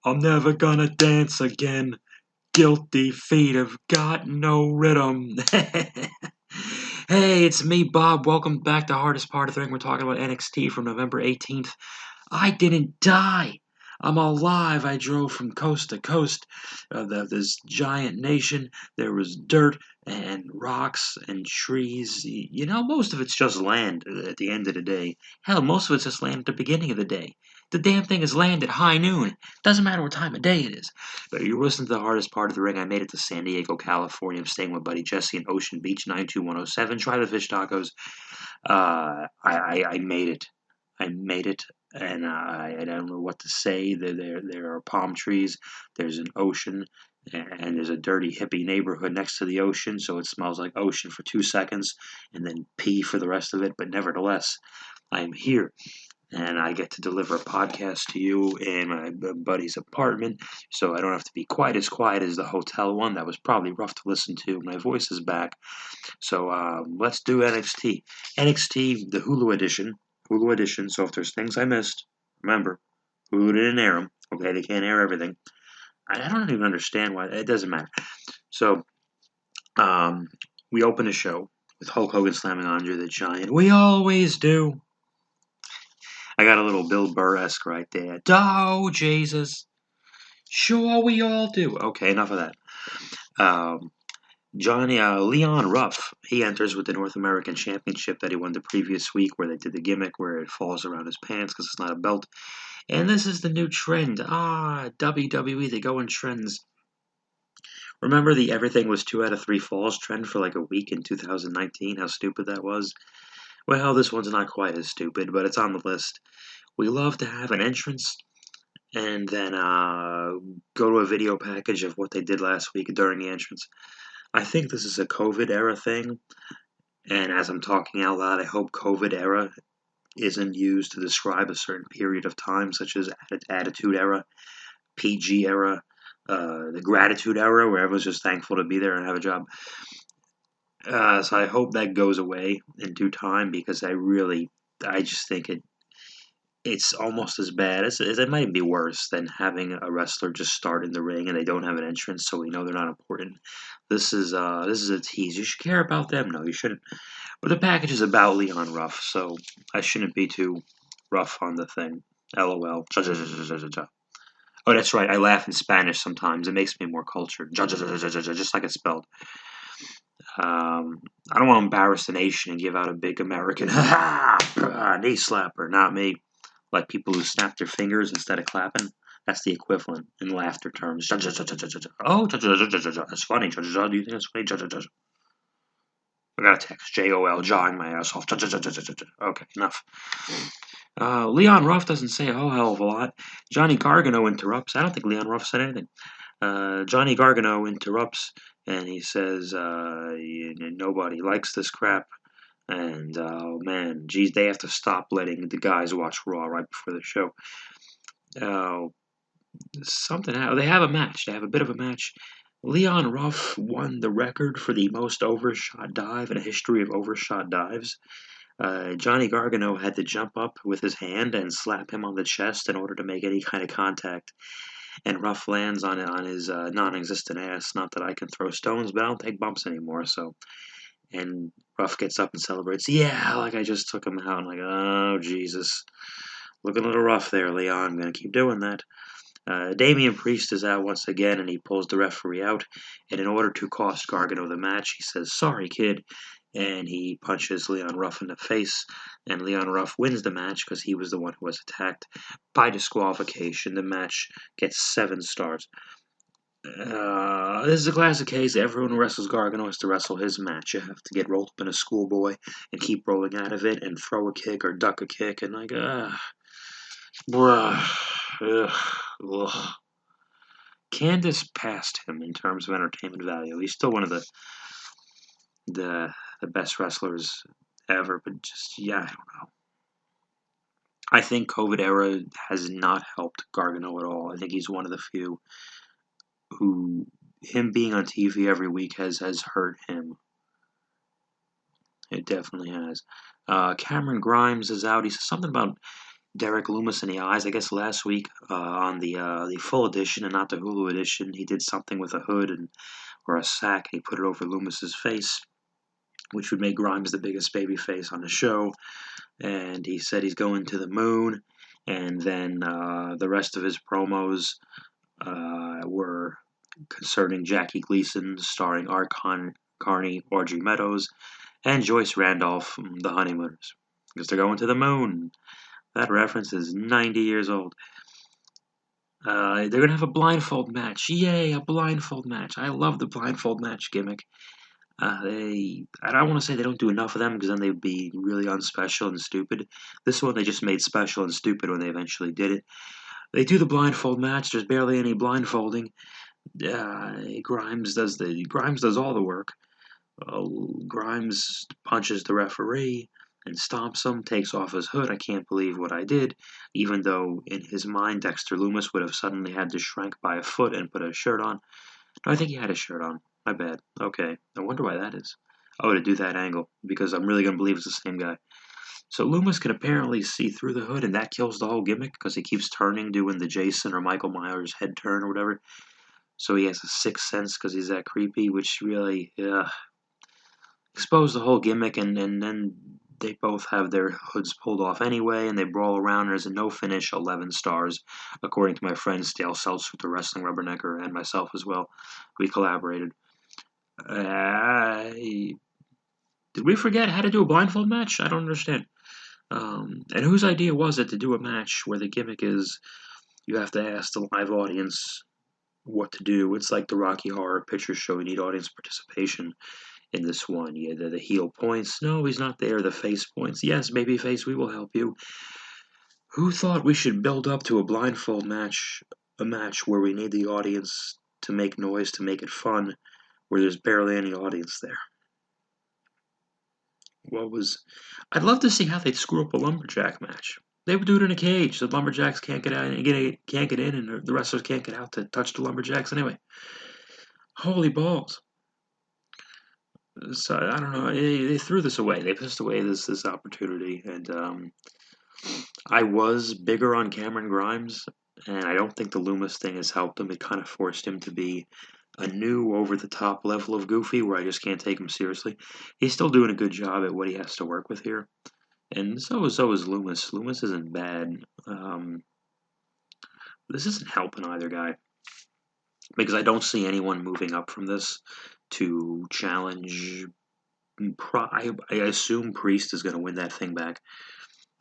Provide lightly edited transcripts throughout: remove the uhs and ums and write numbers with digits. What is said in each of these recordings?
I'm never gonna dance again. Guilty feet have got no rhythm. Hey, it's me, Bob. Welcome back to Hardest Part of the Ring. We're talking about NXT from November 18th. I didn't die. I'm alive. I drove from coast to coast of this giant nation. There was dirt and rocks and trees. You know, most of it's just land at the end of the day. Hell, most of it's just land at the beginning of the day. The damn thing is land at high noon. Doesn't matter what time of day it is. But you're listening to the Hardest Part of the Ring. I made it to San Diego, California. I'm staying with buddy Jesse in Ocean Beach, 92107. Try the fish tacos. I made it. I made it, and I don't know what to say. There are palm trees. There's an ocean, and there's a dirty hippie neighborhood next to the ocean, so it smells like ocean for 2 seconds, and then pee for the rest of it. But nevertheless, I am here, and I get to deliver a podcast to you in my buddy's apartment, so I don't have to be quite as quiet as the hotel one. That was probably rough to listen to. My voice is back, so let's do NXT. NXT, the Hulu edition. Hulu edition. So if there's things I missed, remember, Hulu didn't air them. Okay, they can't air everything. I don't even understand why. It doesn't matter. So we open the show with Hulk Hogan slamming Andre the Giant. We always do. I got a little Bill Burr-esque right there. Oh, Jesus. Sure, we all do. Okay, enough of that. Leon Ruff, he enters with the North American Championship that he won the previous week, where they did the gimmick where it falls around his pants because it's not a belt. And this is the new trend. WWE, they go in trends. Remember the everything was 2 out of 3 falls trend for like a week in 2019? How stupid that was? Well, this one's not quite as stupid, but it's on the list. We love to have an entrance and then go to a video package of what they did last week during the entrance. I think this is a COVID era thing, and as I'm talking out loud, I hope COVID era isn't used to describe a certain period of time, such as Attitude Era, PG Era, the Gratitude Era, where everyone's just thankful to be there and have a job. So I hope that goes away in due time, because I just think it's almost as bad as it might be worse than having a wrestler just start in the ring and they don't have an entrance, so we know they're not important. This is a tease. You should care about them. No, you shouldn't. But the package is about Leon Ruff, so I shouldn't be too rough on the thing. LOL. Oh, that's right. I laugh in Spanish sometimes. It makes me more cultured. Just like it's spelled. I don't want to embarrass the nation and give out a big American knee slapper. Not me. Like people who snap their fingers instead of clapping. That's the equivalent in laughter terms. Oh, that's funny. Do you think that's funny? I got a text. JOL, jawing my ass off. Okay, enough. Leon Ruff doesn't say a whole hell of a lot. Johnny Gargano interrupts. I don't think Leon Ruff said anything. Johnny Gargano interrupts, and he says, nobody likes this crap. And, oh man, geez, they have to stop letting the guys watch Raw right before the show. They have a match. They have a bit of a match. Leon Ruff won the record for the most overshot dive in a history of overshot dives. Johnny Gargano had to jump up with his hand and slap him on the chest in order to make any kind of contact. And Ruff lands on his non-existent ass. Not that I can throw stones, but I don't take bumps anymore, so... And Ruff gets up and celebrates. Yeah, like I just took him out. I'm like, oh, Jesus. Looking a little rough there, Leon. I'm going to keep doing that. Damian Priest is out once again, and he pulls the referee out. And in order to cost Gargano the match, he says, sorry, kid. And he punches Leon Ruff in the face. And Leon Ruff wins the match because he was the one who was attacked. By disqualification, the match gets 7 stars. This is a classic case. Everyone who wrestles Gargano has to wrestle his match. You have to get rolled up in a schoolboy and keep rolling out of it and throw a kick or duck a kick and like, bruh. Ugh. Candice passed him in terms of entertainment value. He's still one of the best wrestlers ever, but just, yeah, I don't know. I think COVID era has not helped Gargano at all. I think he's one of the few who, him being on TV every week has hurt him. It definitely has. Cameron Grimes is out. He says something about Derek Loomis in the eyes. I guess last week on the full edition and not the Hulu edition, he did something with a hood and or a sack, and he put it over Loomis's face, which would make Grimes the biggest baby face on the show. And he said he's going to the moon. And then the rest of his promos were concerning Jackie Gleason, starring Art Carney, Audrey Meadows, and Joyce Randolph, the Honeymooners, because they're going to the moon. That reference is 90 years old. They're going to have a blindfold match. Yay, a blindfold match. I love the blindfold match gimmick. I don't want to say they don't do enough of them because then they'd be really unspecial and stupid. This one they just made special and stupid when they eventually did it. They do the blindfold match. There's barely any blindfolding. Grimes does all the work. Grimes punches the referee and stomps him, takes off his hood. I can't believe what I did, even though in his mind Dexter Loomis would have suddenly had to shrink by a foot and put a shirt on. No, I think he had a shirt on. My bad. Okay. I wonder why that is. Oh, to do that angle, because I'm really going to believe it's the same guy. So Loomis can apparently see through the hood, and that kills the whole gimmick, because he keeps turning, doing the Jason or Michael Myers head turn or whatever. So he has a sixth sense because he's that creepy, which really exposed the whole gimmick, and then they both have their hoods pulled off anyway, and they brawl around. There's a no finish, 11 stars, according to my friends Dale Seltzer, the Wrestling Rubbernecker, and myself as well. We collaborated. Did we forget how to do a blindfold match? I don't understand. And whose idea was it to do a match where the gimmick is you have to ask the live audience what to do? It's like the Rocky Horror Picture Show. You need audience participation in this one. Yeah, the heel points. No, he's not there. The face points. Yes, babyface, we will help you. Who thought we should build up to a blindfold match, a match where we need the audience to make noise, to make it fun, where there's barely any audience there? I'd love to see how they'd screw up a lumberjack match. They would do it in a cage. The lumberjacks can't get out and can't get in, and the wrestlers can't get out to touch the lumberjacks anyway. Holy balls! So I don't know. They threw this away. They pissed away this opportunity, and I was bigger on Cameron Grimes, and I don't think the Loomis thing has helped him. It kind of forced him to be a new over-the-top level of goofy where I just can't take him seriously. He's still doing a good job at what he has to work with here, and so is Loomis. Loomis isn't bad. This isn't helping either guy because I don't see anyone moving up from this to challenge. I assume Priest is going to win that thing back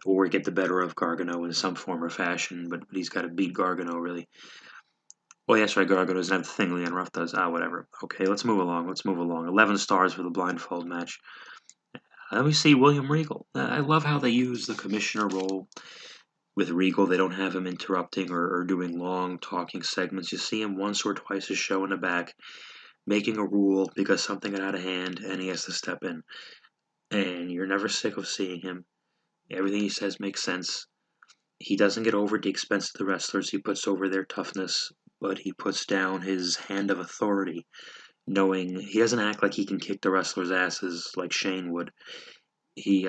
or get the better of Gargano in some form or fashion, but he's got to beat Gargano, really. Oh, yes, right, Gargano doesn't have the thing Leon Ruff does. Whatever. Okay, let's move along. 11 stars for the blindfold match. Let me see William Regal. I love how they use the commissioner role with Regal. They don't have him interrupting or doing long talking segments. You see him once or twice a show in the back, making a rule because something got out of hand and he has to step in. And you're never sick of seeing him. Everything he says makes sense. He doesn't get over at the expense of the wrestlers. He puts over their toughness, but he puts down his hand of authority, knowing he doesn't act like he can kick the wrestlers' asses like Shane would. He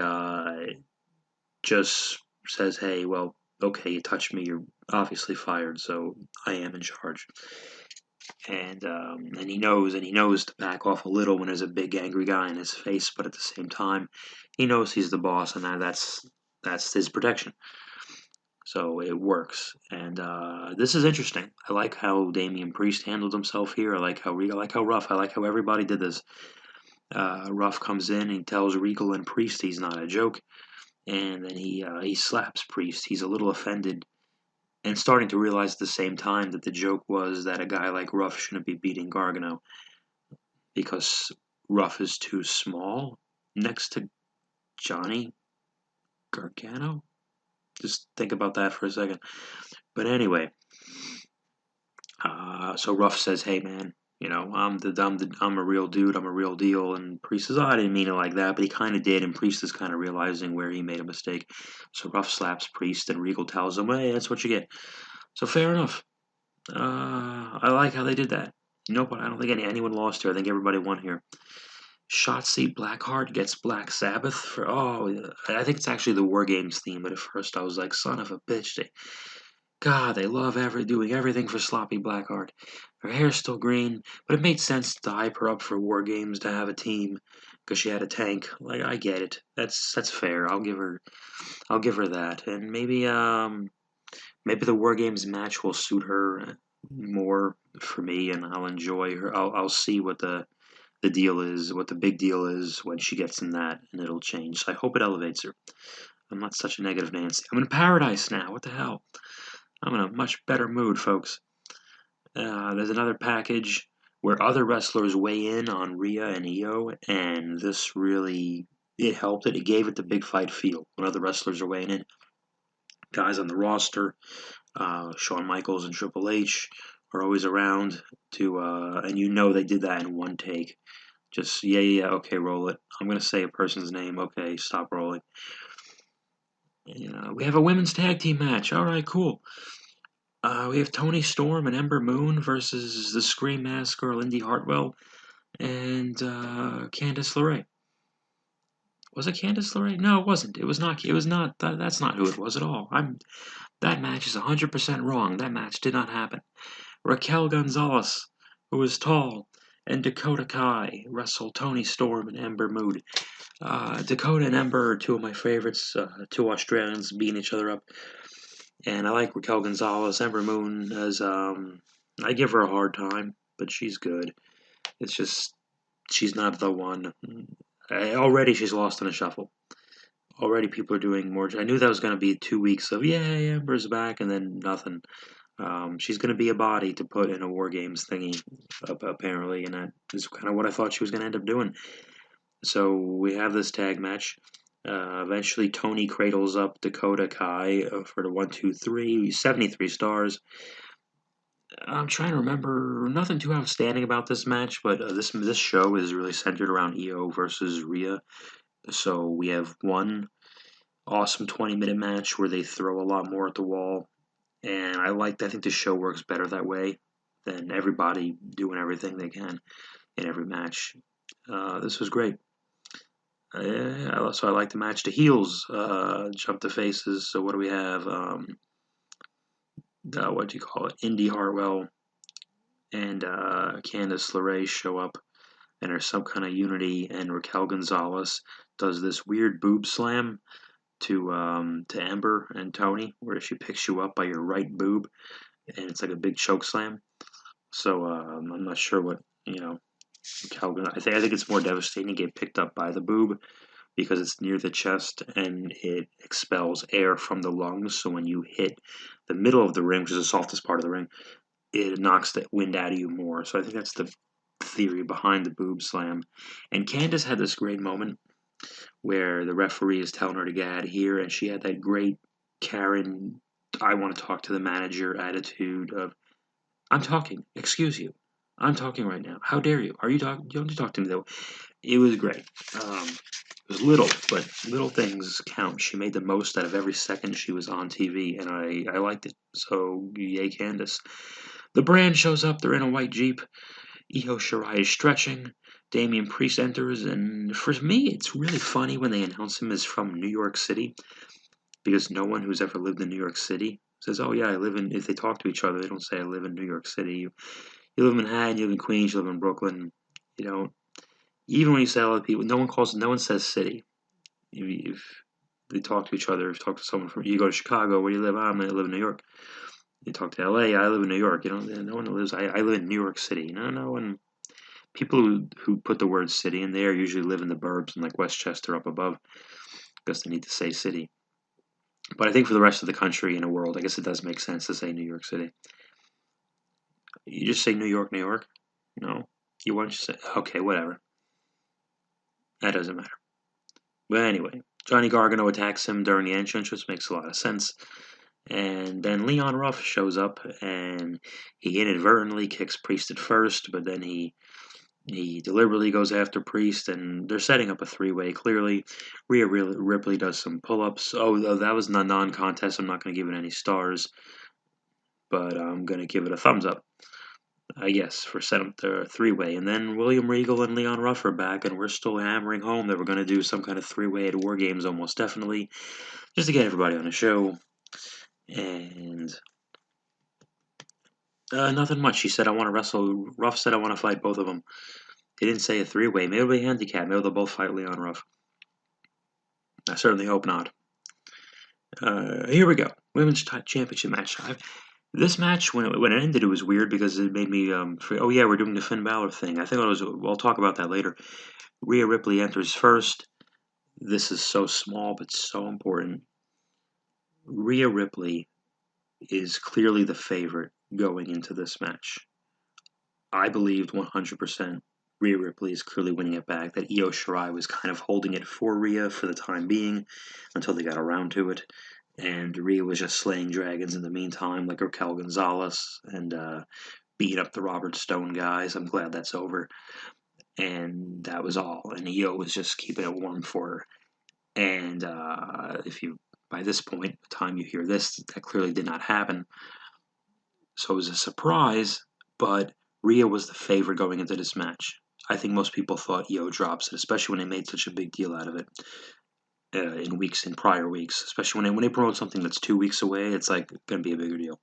just says, hey, well, okay, you touched me, you're obviously fired, so I am in charge. And he knows to back off a little when there's a big angry guy in his face, but at the same time, he knows he's the boss, and that's his protection. So it works, and this is interesting. I like how Damian Priest handled himself here. I like how Regal, I like how Ruff, I like how everybody did this. Ruff comes in and tells Regal and Priest he's not a joke, and then he slaps Priest. He's a little offended, and starting to realize at the same time that the joke was that a guy like Ruff shouldn't be beating Gargano because Ruff is too small next to Johnny Gargano. Just think about that for a second. But anyway, so Ruff says, "Hey man, you know I'm a real dude. I'm a real deal." And Priest says, "Oh, I didn't mean it like that," but he kind of did. And Priest is kind of realizing where he made a mistake. So Ruff slaps Priest, and Regal tells him, "Hey, that's what you get." So fair enough. I like how they did that. Nope, I don't think anyone lost here. I think everybody won here. Shotzi Blackheart gets Black Sabbath for I think it's actually the War Games theme, but at first I was like, son of a bitch, they love doing everything for sloppy Blackheart. Her hair's still green, but it made sense to hype her up for War Games to have a team because she had a tank. Like I get it. That's fair. I'll give her that. And maybe the War Games match will suit her more for me, and I'll enjoy her. I'll see what the deal is, what the big deal is when she gets in that, and it'll change. So I hope it elevates her. I'm not such a negative Nancy. I'm in paradise now. What the hell? I'm in a much better mood, folks. There's another package where other wrestlers weigh in on Rhea and Io, and this really it helped it. It gave it the big fight feel when other wrestlers are weighing in. Guys on the roster, Shawn Michaels and Triple H are always around and they did that in one take. Just yeah, okay, roll it. I'm gonna say a person's name. Okay, stop rolling. We have a women's tag team match. All right, cool. We have Toni Storm and Ember Moon versus the Scream Mask Girl Indy Hartwell and Candice LeRae. Was it Candice LeRae? No, it wasn't. It was not. It was not. That's not who it was at all. That match is 100% wrong. That match did not happen. Raquel Gonzalez, who is tall, and Dakota Kai wrestle Toni Storm and Ember Moon. Dakota and Ember are two of my favorites. Two Australians beating each other up. And I like Raquel Gonzalez. Ember Moon I give her a hard time, but she's good. It's just, she's not the one. Already she's lost in a shuffle. Already people are doing more. I knew that was going to be 2 weeks of, yay, Ember's back, and then nothing. She's going to be a body to put in a War Games thingy, apparently, and that is kind of what I thought she was going to end up doing. So we have this tag match. Eventually, Toni cradles up Dakota Kai for the 1, 2, 3, 73 stars. I'm trying to remember nothing too outstanding about this match, but this show is really centered around Io versus Rhea. So we have one awesome 20-minute match where they throw a lot more at the wall, and I think the show works better that way than everybody doing everything they can in every match. This was great. I like the match. The heels jump to faces. So what do we have? What do you call it? Indy Hartwell and Candice LeRae show up, and there's some kind of unity. And Raquel Gonzalez does this weird boob slam to Ember and Toni, where she picks you up by your right boob, and it's like a big choke slam. So I'm not sure what Raquel. I think it's more devastating to get picked up by the boob because it's near the chest and it expels air from the lungs. So when you hit the middle of the ring, which is the softest part of the ring, it knocks the wind out of you more. So I think that's the theory behind the boob slam. And Candice had this great moment where the referee is telling her to get out of here, and she had that great Karen, I want to talk to the manager attitude of, I'm talking, excuse you. I'm talking right now. How dare you? Are you talking? Don't you talk to me though? It was great. It was little, but little things count. She made the most out of every second she was on TV, and I liked it. So, yay, Candice. The brand shows up. They're in a white Jeep. Io Shirai is stretching. Damian Priest enters, and for me, it's really funny when they announce him as from New York City, because no one who's ever lived in New York City says, "Oh yeah, I live in." If they talk to each other, they don't say, "I live in New York City." You live in Manhattan, you live in Queens, you live in Brooklyn. You know, even when you say other people, no one says city. If they talk to each other, if you talk to someone from, you go to Chicago, where do you live? I live in New York. You talk to LA, I live in New York. No one lives. I live in New York City. No one. People who put the word city in there usually live in the burbs in like Westchester up above, because they need to say city. But I think for the rest of the country and the world, I guess it does make sense to say New York City. You just say New York, New York. No, you want to say okay, whatever. That doesn't matter. But anyway, Johnny Gargano attacks him during the entrance, which makes a lot of sense. And then Leon Ruff shows up, and he inadvertently kicks Priest at first, but then he deliberately goes after Priest, and they're setting up a three-way, clearly. Rhea Ripley does some pull-ups. Oh, that was a non-contest. I'm not going to give it any stars, but I'm going to give it a thumbs up. I guess, for set up the three-way. And then William Regal and Leon Ruff are back, and we're still hammering home that we're going to do some kind of three-way at War Games almost definitely, just to get everybody on the show. And nothing much. He said, I want to wrestle. Ruff said, I want to fight both of them. He didn't say a three-way. Maybe it'll be a handicap. Maybe they'll both fight Leon Ruff. I certainly hope not. Here we go. Women's Championship match. This match, when it ended, it was weird because it made me. Oh yeah, we're doing the Finn Balor thing. I think I'll talk about that later. Rhea Ripley enters first. This is so small but so important. Rhea Ripley is clearly the favorite going into this match. I believed 100% Rhea Ripley is clearly winning it back. That Io Shirai was kind of holding it for Rhea for the time being until they got around to it. And Rhea was just slaying dragons in the meantime, like Raquel Gonzalez, and beating up the Robert Stone guys. I'm glad that's over. And that was all. And Io was just keeping it warm for her. And if you, by this point, the time you hear this, that clearly did not happen. So it was a surprise, but Rhea was the favorite going into this match. I think most people thought Io drops it, especially when they made such a big deal out of it in prior weeks. Especially when they promote something that's 2 weeks away, it's like going to be a bigger deal.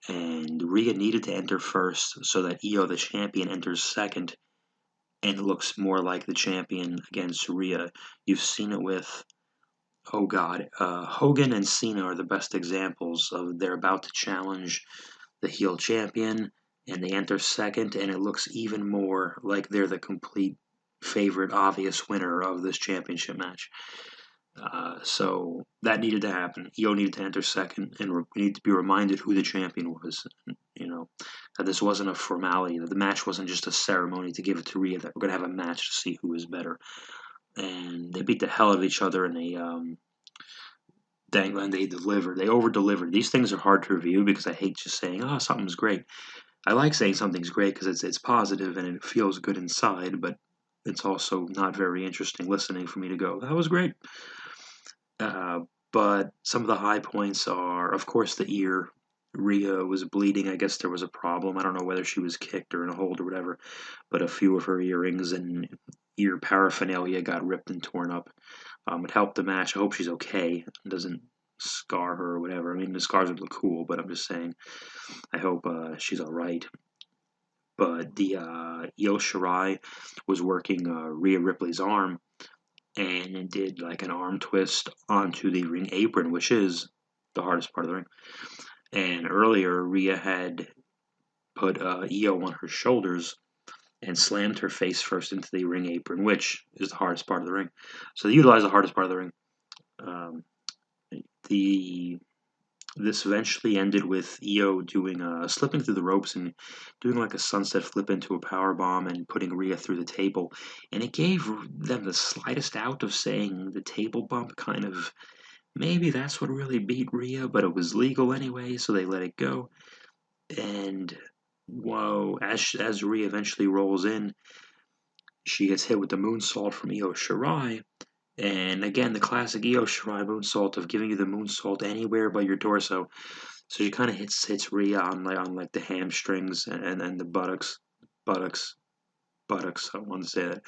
And Rhea needed to enter first so that Io, the champion, enters second and looks more like the champion against Rhea. You've seen it with, oh God, Hogan and Cena are the best examples of they're about to challenge the heel champion, and they enter second, and it looks even more like they're the complete favorite, obvious winner of this championship match. So that needed to happen. Io needed to enter second, and we need to be reminded who the champion was. You know, that this wasn't a formality, that the match wasn't just a ceremony to give it to Rhea, that we're going to have a match to see who is better. And they beat the hell out of each other, and they delivered. They over-delivered. These things are hard to review because I hate just saying, oh, something's great. I like saying something's great because it's positive and it feels good inside, but it's also not very interesting listening for me to go, that was great. But some of the high points are, of course, the ear. Rhea was bleeding. I guess there was a problem. I don't know whether she was kicked or in a hold or whatever, but a few of her earrings and ear paraphernalia got ripped and torn up. It helped the match. I hope she's okay. It doesn't scar her or whatever. I mean, the scars would look cool, but I'm just saying, I hope she's all right. But the Io Shirai was working Rhea Ripley's arm and did like an arm twist onto the ring apron, which is the hardest part of the ring. And earlier, Rhea had put Io on her shoulders and slammed her face first into the ring apron, which is the hardest part of the ring. So they utilized the hardest part of the ring. Um, this eventually ended with Io doing slipping through the ropes and doing like a sunset flip into a power bomb and putting Rhea through the table, and it gave them the slightest out of saying the table bump kind of maybe that's what really beat Rhea, but it was legal anyway, so they let it go. And whoa, as Rhea eventually rolls in, she gets hit with the moonsault from Io Shirai. And again, the classic Io Shirai moonsault of giving you the moonsault anywhere but your torso. So she kind of hits Rhea on like the hamstrings and the buttocks. I want to say that.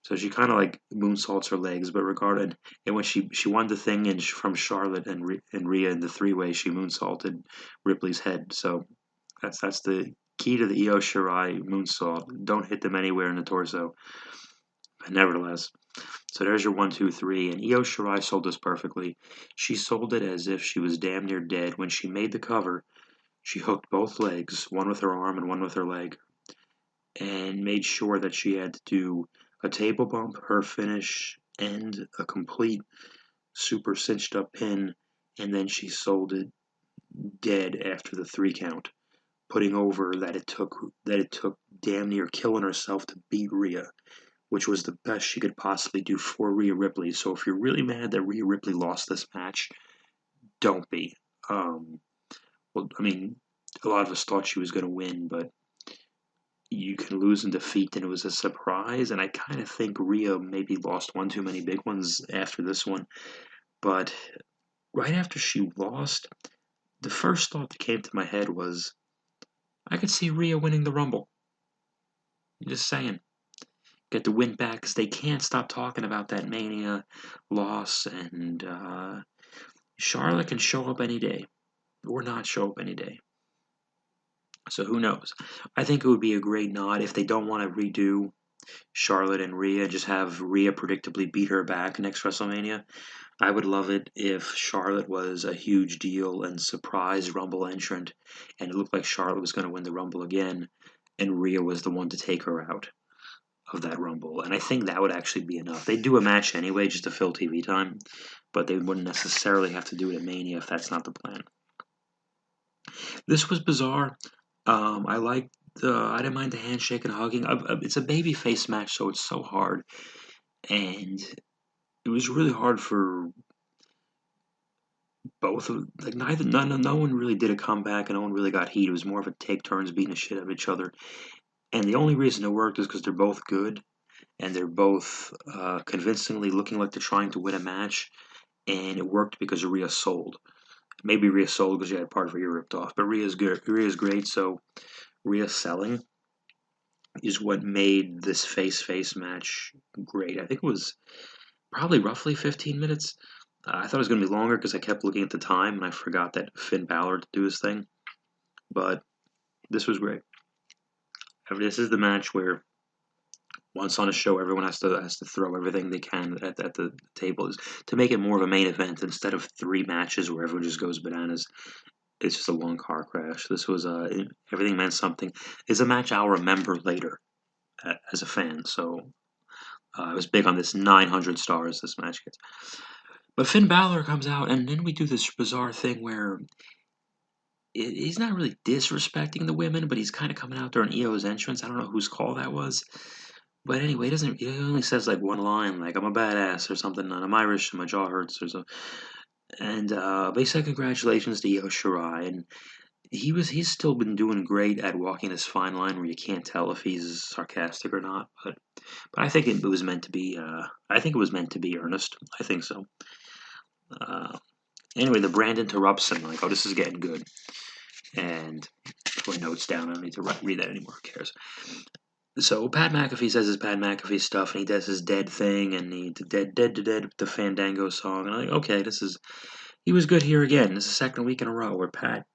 So she kind of like moonsaults her legs, but regarded and when she won the thing and from Charlotte and Rhea in the three-way, she moonsaulted Ripley's head. So that's the key to the Io Shirai moonsault. Don't hit them anywhere in the torso. But nevertheless. So there's your 1, 2, 3, and Io Shirai sold this perfectly. She sold it as if she was damn near dead. When she made the cover, she hooked both legs, one with her arm and one with her leg, and made sure that she had to do a table bump, her finish, and a complete super cinched up pin, and then she sold it dead after the 3 count, putting over that it took damn near killing herself to beat Rhea, which was the best she could possibly do for Rhea Ripley. So if you're really mad that Rhea Ripley lost this match, don't be. Well, I mean, a lot of us thought she was going to win, but you can lose in defeat, and it was a surprise. And I kind of think Rhea maybe lost one too many big ones after this one. But right after she lost, the first thought that came to my head was, I could see Rhea winning the Rumble. I'm just saying. Get the win back because they can't stop talking about that Mania loss, and Charlotte can show up any day or not show up any day. So who knows? I think it would be a great nod if they don't want to redo Charlotte and Rhea, just have Rhea predictably beat her back next WrestleMania. I would love it if Charlotte was a huge deal and surprise Rumble entrant, and it looked like Charlotte was going to win the Rumble again, and Rhea was the one to take her out of that Rumble. And I think that would actually be enough. They'd do a match anyway just to fill TV time, but they wouldn't necessarily have to do it at Mania if that's not the plan. This was bizarre. I liked I didn't mind the handshake and hugging. It's a babyface match, so it's so hard, and it was really hard for both of like neither none no one really did a comeback and no one really got heat. It was more of a take turns beating the shit out of each other. And the only reason it worked is because they're both good and they're both convincingly looking like they're trying to win a match. And it worked because Rhea sold. Maybe Rhea sold because she had part of her ear ripped off, but Rhea's good. Rhea's great. So Rhea selling is what made this face match great. I think it was probably roughly 15 minutes. I thought it was going to be longer because I kept looking at the time and I forgot that Finn Balor to do his thing. But this was great. This is the match where once on a show, everyone has to throw everything they can at the table is to make it more of a main event instead of 3 matches where everyone just goes bananas. It's just a long car crash. This was everything meant something. It's a match I'll remember later as a fan. So I was big on this 900 stars this match gets. But Finn Balor comes out, and then we do this bizarre thing where he's not really disrespecting the women, but he's kind of coming out during EO's entrance. I don't know whose call that was. But anyway, he only says like one line, like "I'm a badass" or something, and "I'm Irish and my jaw hurts" or so. And but he said congratulations to Io Shirai, and he's still been doing great at walking this fine line where you can't tell if he's sarcastic or not. But I think it was meant to be. I think it was meant to be earnest. I think so. Uh, anyway, the brand interrupts him like, "Oh, this is getting good," and put notes down. I don't need to read that anymore. Who cares? So Pat McAfee says his Pat McAfee stuff, and he does his dead thing, and the dead the Fandango song, and I'm like, okay, he was good here again. This is the second week in a row where Pat,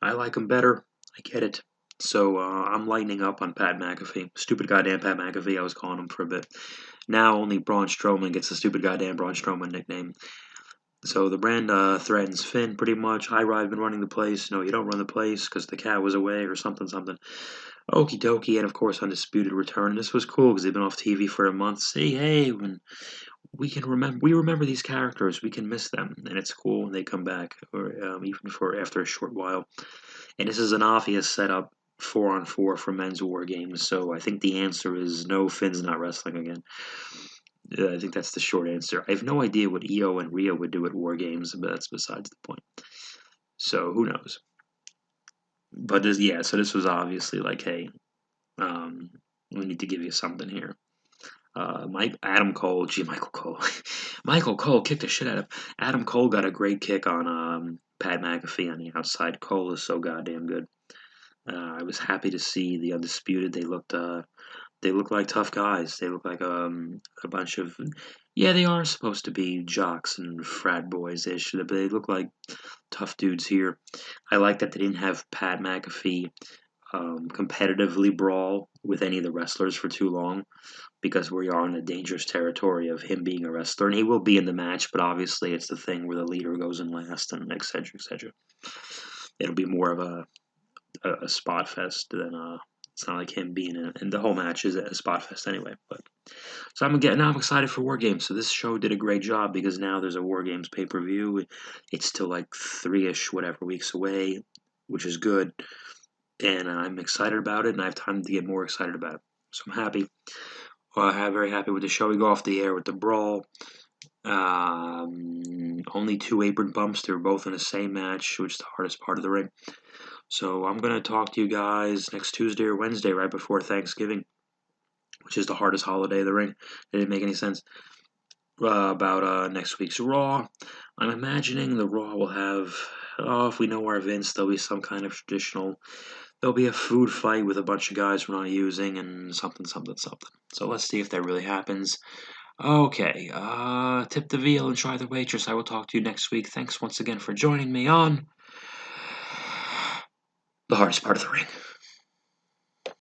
I like him better. I get it. So I'm lightening up on Pat McAfee. Stupid goddamn Pat McAfee. I was calling him for a bit. Now only Braun Strowman gets the stupid goddamn Braun Strowman nickname. So the brand threatens Finn pretty much. Hi, I've been running the place. No, you don't run the place because the cat was away or something. Okie dokie, and of course, Undisputed return. This was cool because they've been off TV for a month. Say, hey, when we remember these characters, we can miss them, and it's cool when they come back, or even for after a short while. And this is an obvious setup 4-on-4 for men's war games. So I think the answer is no. Finn's not wrestling again. I think that's the short answer. I have no idea what Io and Rhea would do at war games, but that's besides the point. So who knows? But so this was obviously like, hey, we need to give you something here. Michael Cole. Michael Cole kicked the shit out of Adam Cole. Got a great kick on Pat McAfee on the outside. Cole is so goddamn good. I was happy to see the Undisputed. They look like tough guys. They look like a bunch of they are supposed to be jocks and frat boys ish, but they look like tough dudes here. I like that they didn't have Pat McAfee competitively brawl with any of the wrestlers for too long because we are in a dangerous territory of him being a wrestler, and he will be in the match, but obviously it's the thing where the leader goes in last and etc. etc. It'll be more of a spot fest than it's not like him being in, and the whole match is a spot fest anyway. But so I'm excited for War Games. So this show did a great job because now there's a War Games pay per view. It's still like 3-ish whatever weeks away, which is good, and I'm excited about it, and I have time to get more excited about it. So I'm happy. I'm very happy with the show. We go off the air with the brawl. Only 2 apron bumps. They were both in the same match, which is the hardest part of the ring. So I'm going to talk to you guys next Tuesday or Wednesday, right before Thanksgiving, which is the hardest holiday of the ring. It didn't make any sense. About next week's Raw. I'm imagining the Raw will have, if we know our Vince, there'll be some kind of traditional there'll be a food fight with a bunch of guys we're not using and something. So let's see if that really happens. Okay, tip the veal and try the waitress. I will talk to you next week. Thanks once again for joining me on the hardest part of the ring.